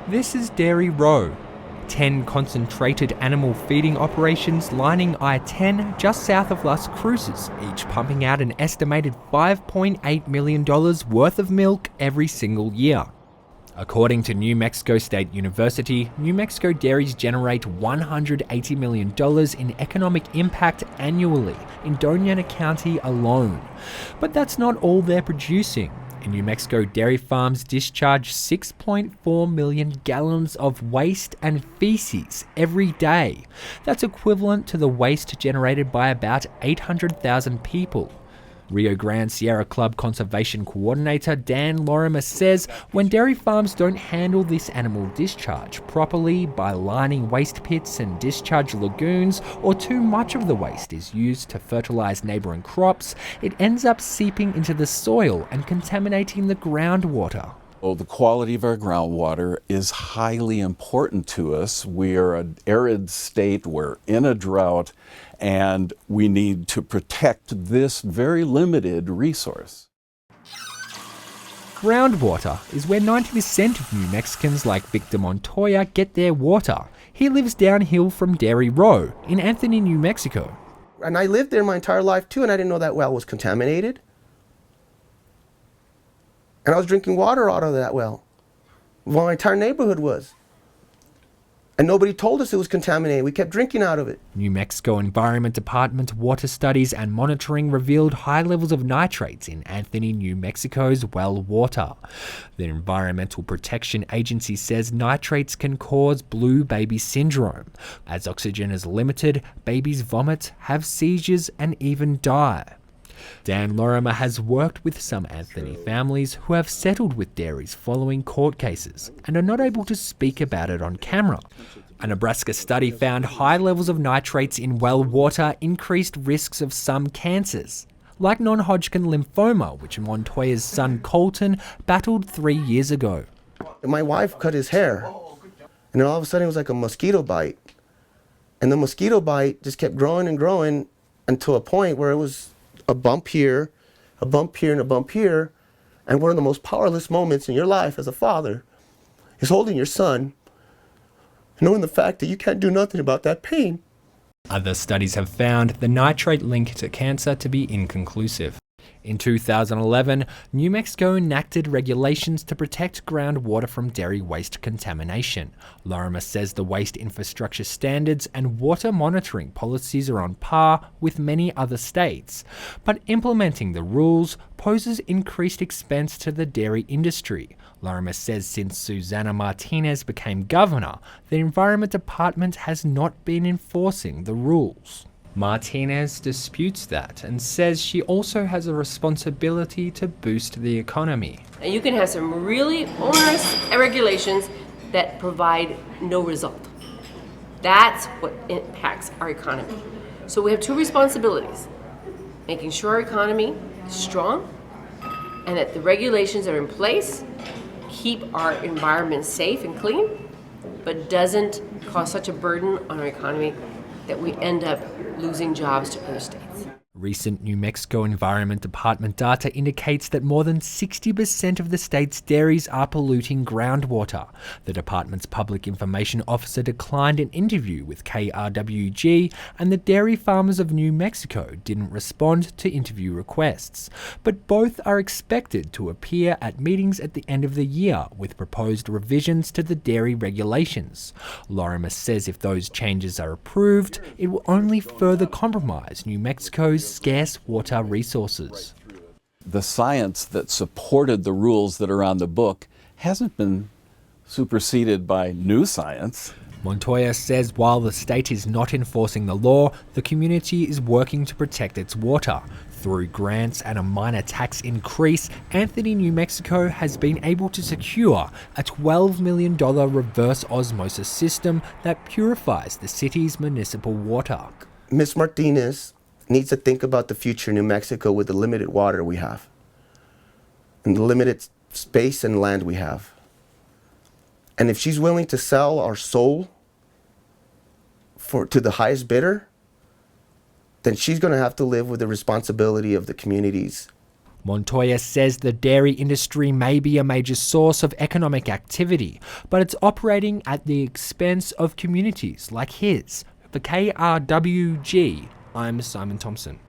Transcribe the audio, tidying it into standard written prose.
This is Dairy Row, 10 concentrated animal feeding operations lining I-10 just south of Las Cruces, each pumping out an estimated $5.8 million worth of milk every single year. According to New Mexico State University, New Mexico dairies generate $180 million in economic impact annually in Doña Ana County alone. But that's not all they're producing. In New Mexico, dairy farms discharge 6.4 million gallons of waste and feces every day. That's equivalent to the waste generated by about 800,000 people. Rio Grande Sierra Club Conservation Coordinator Dan Lorimer says when dairy farms don't handle this animal discharge properly by lining waste pits and discharge lagoons, or too much of the waste is used to fertilize neighboring crops, it ends up seeping into the soil and contaminating the groundwater. Well, the quality of our groundwater is highly important to us. We are an arid state, we're in a drought, and we need to protect this very limited resource. Groundwater is where 90% of New Mexicans like Victor Montoya get their water. He lives downhill from Dairy Row in Anthony, New Mexico. And I lived there my entire life too, and I didn't know that well was contaminated. And I was drinking water out of that well. My entire neighborhood was. And nobody told us it was contaminated. We kept drinking out of it. New Mexico Environment Department Water Studies and Monitoring revealed high levels of nitrates in Anthony, New Mexico's well water. The Environmental Protection Agency says nitrates can cause blue baby syndrome. As oxygen is limited, babies vomit, have seizures, and even die. Dan Lorimer has worked with some Anthony families who have settled with dairies following court cases and are not able to speak about it on camera. A Nebraska study found high levels of nitrates in well water increased risks of some cancers, like non-Hodgkin lymphoma, which Montoya's son Colton battled 3 years ago. My wife cut his hair, and then all of a sudden it was like a mosquito bite. And the mosquito bite just kept growing and growing until a point where it was a bump here, a bump here, and a bump here. And one of the most powerless moments in your life as a father is holding your son, knowing the fact that you can't do nothing about that pain. Other studies have found the nitrate link to cancer to be inconclusive. In 2011, New Mexico enacted regulations to protect groundwater from dairy waste contamination. Lorimer says the waste infrastructure standards and water monitoring policies are on par with many other states, but implementing the rules poses increased expense to the dairy industry. Lorimer says since Susana Martinez became governor, the Environment Department has not been enforcing the rules. Martinez disputes that and says she also has a responsibility to boost the economy. And you can have some really onerous regulations that provide no result. That's what impacts our economy. So we have two responsibilities: making sure our economy is strong and that the regulations that are in place keep our environment safe and clean, but doesn't cause such a burden on our economy that we end up losing jobs to other states. Recent New Mexico Environment Department data indicates that more than 60% of the state's dairies are polluting groundwater. The department's public information officer declined an interview with KRWG, and the dairy farmers of New Mexico didn't respond to interview requests. But both are expected to appear at meetings at the end of the year with proposed revisions to the dairy regulations. Lorimer says if those changes are approved, it will only further compromise New Mexico's scarce water resources. The science that supported the rules that are on the book hasn't been superseded by new science. Montoya says while the state is not enforcing the law, the community is working to protect its water. Through grants and a minor tax increase, Anthony, New Mexico has been able to secure a $12 million reverse osmosis system that purifies the city's municipal water. Ms. Martinez needs to think about the future of New Mexico with the limited water we have and the limited space and land we have. And if she's willing to sell our soul to the highest bidder, then she's going to have to live with the responsibility of the communities. Montoya says the dairy industry may be a major source of economic activity, but it's operating at the expense of communities like his. For KRWG, I'm Simon Thompson.